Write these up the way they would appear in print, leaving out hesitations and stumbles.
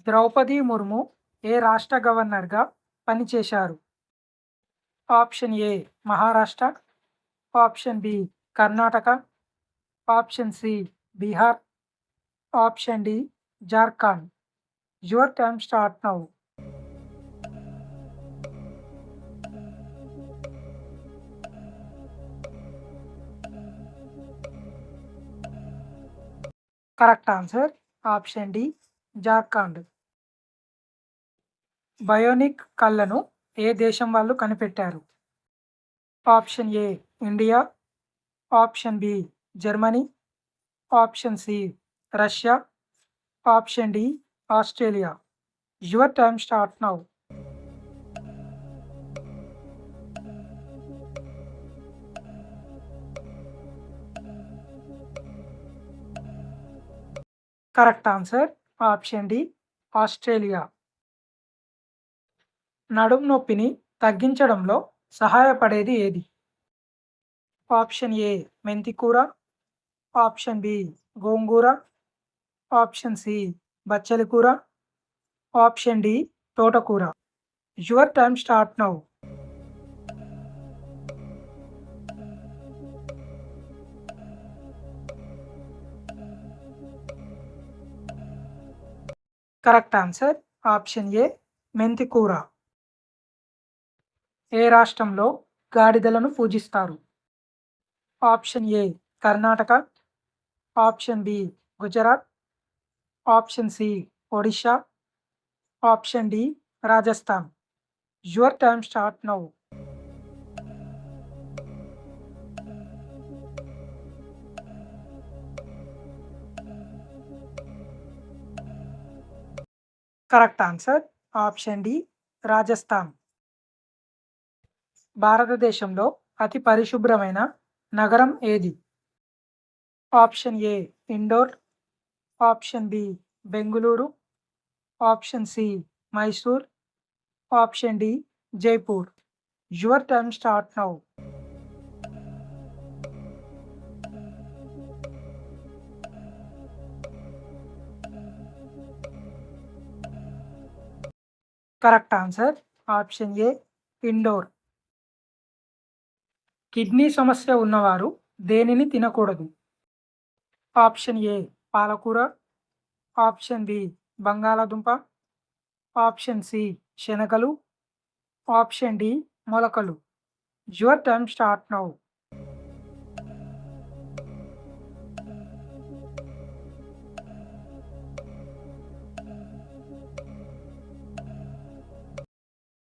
ద్రౌపది ముర్ము ఏ రాష్ట్ర గవర్నర్‌గా పనిచేశారు? Option A Maharashtra, option B Karnataka, option C Bihar, option D Jharkhand. Your time start now. Correct answer option D Jharkhand. Bionic కళ్ళను ఏ దేశం వాళ్ళు కనిపెట్టారు? Option A India, option B Germany, option C Russia, option D Australia. Your time start now. Correct answer option D Australia. నడుం నొప్పిని తగ్గించడంలో సహాయపడేది ఏది? ఆప్షన్ ఏ మెంతికూర, ఆప్షన్ బి గోంగూర, ఆప్షన్ సి బచ్చలి కూర, ఆప్షన్ డి తోటకూర. Your time start now. Correct answer option A మెంతికూర. ఏ రాష్ట్రంలో గాడిదలను పూజిస్తారు? Option A Karnataka, option B Gujarat, option C Odisha, option D Rajasthan. Your time start now. Correct answer option D Rajasthan. భారతదేశంలో అతి పరిశుభ్రమైన నగరం ఏది? Option A Indore, option B Bengaluru, option C Mysore, option D Jaipur. Your time start now. Correct answer option A Indore. Kidney సమస్య ఉన్నవారు దేనిని తినకూడదు? Option A పాలకూర, ఆప్షన్ బి బంగాళాదుంప, ఆప్షన్ సి శనగలు, ఆప్షన్ డి మొలకలు. Your time start now.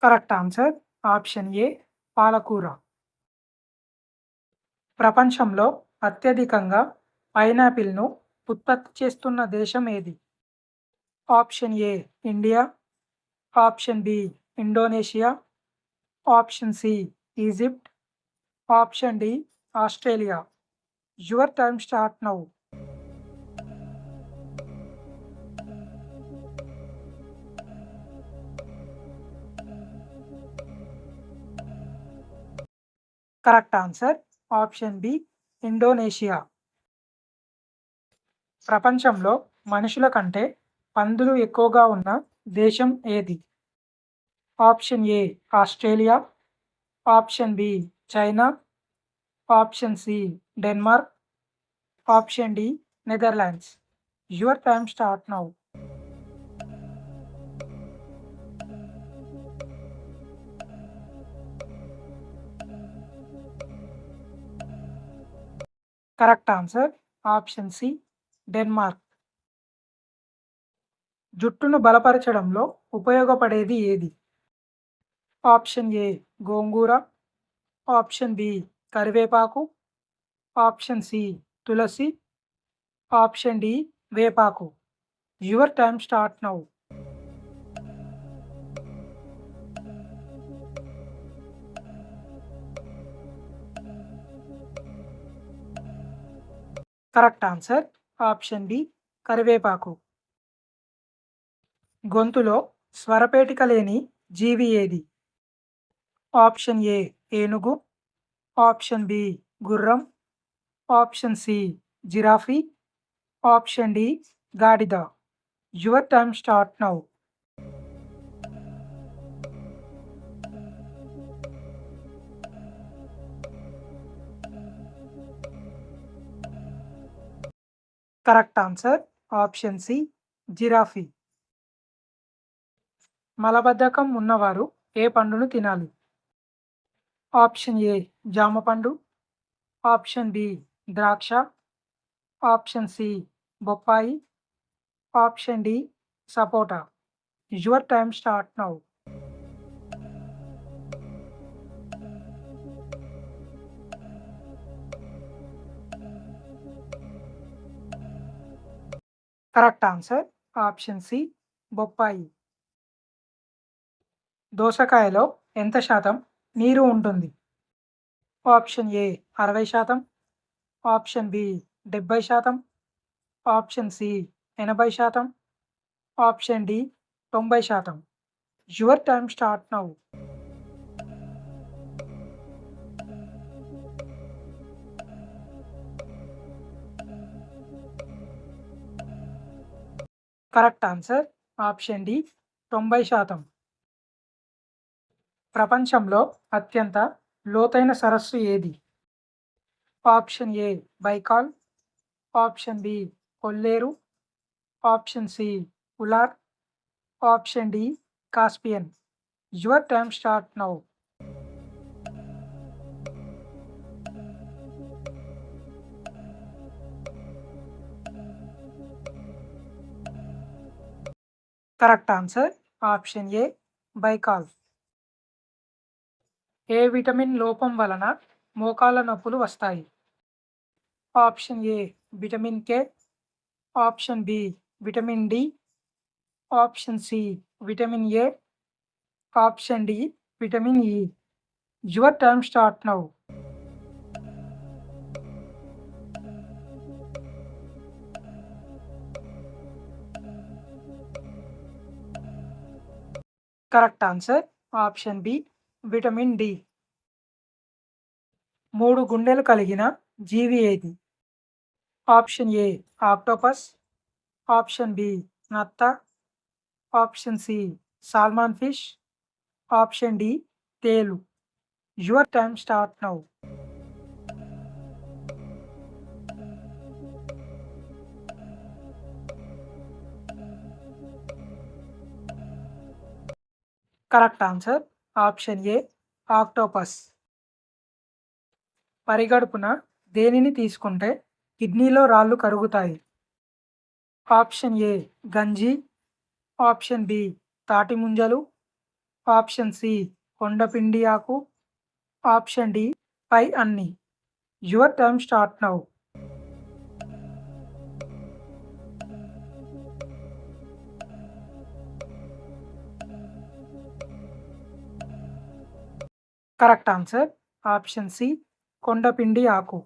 Correct answer option A పాలకూర. ప్రపంచంలో అత్యధికంగా పైనాపిల్ను ఉత్పత్తి చేస్తున్న దేశం ఏది? Option A India, option B Indonesia, option C Egypt, option D Australia. Your time start now. Correct answer option B Indonesia. ప్రపంచంలో మనుషుల కంటే పందులు ఎక్కువగా ఉన్న దేశం ఏది? Option A Australia, option B China, option C Denmark, option D Netherlands. Your time start now. Correct answer option C Denmark. జుట్టును బలపరచడంలో ఉపయోగపడేది ఏది? ఆప్షన్ ఏ గోంగూర, ఆప్షన్ బి కరివేపాకు, ఆప్షన్ సి తులసి, ఆప్షన్ డి వేపాకు. Your time start now. Correct answer option D కరివేపాకు. గొంతులో స్వరపేటిక లేని జీవి ఏది? ఆప్షన్ ఏ ఏనుగు, ఆప్షన్ బి గుర్రం, option C giraffe, option D గాడిద. Your time start now. Correct answer option C giraffe. మలబద్ధకం ఉన్నవారు ఏ పండును తినాలి? ఆప్షన్ ఏ జామ పండు, ఆప్షన్ బి ద్రాక్ష, ఆప్షన్ సి బొప్పాయి, ఆప్షన్ డి సపోటా. Your time start now. Correct answer option C బొప్పాయి. దోసకాయలో ఎంత శాతం నీరు ఉంటుంది? Option A 60%, option B 70%, option C 80%, option D 90%. Your time start now. Correct answer option D 90%. ప్రపంచంలో అత్యంత లోతైన సరస్సు ఏది? Option A Baikal, option B Kolleru, option C Wular, option D Caspian. Your time start now. Correct answer option A Baikal. ఏ vitamin లోపం వలన మోకాళ్ళ నొప్పులు వస్తాయి? Option A vitamin K, option B vitamin D, option C vitamin A, option D vitamin E. Your time start now. Correct answer option B vitamin D. 3 గుండెలు కలిగిన జీవి ఏది? Option A octopus, option B నత్త, option C salmon fish, option D తేలు. Your time start now. Correct answer option A octopus. పరిగడుపున దేనిని తీసుకుంటే కిడ్నీలో రాళ్ళు కరుగుతాయి? ఆప్షన్ ఏ గంజి, ఆప్షన్ బి తాటి ముంజలు, ఆప్షన్ సి కొండపిండి ఆకు, ఆప్షన్ డి పై అన్ని. Your time start now. Correct answer option C కొండపిండి ఆకు.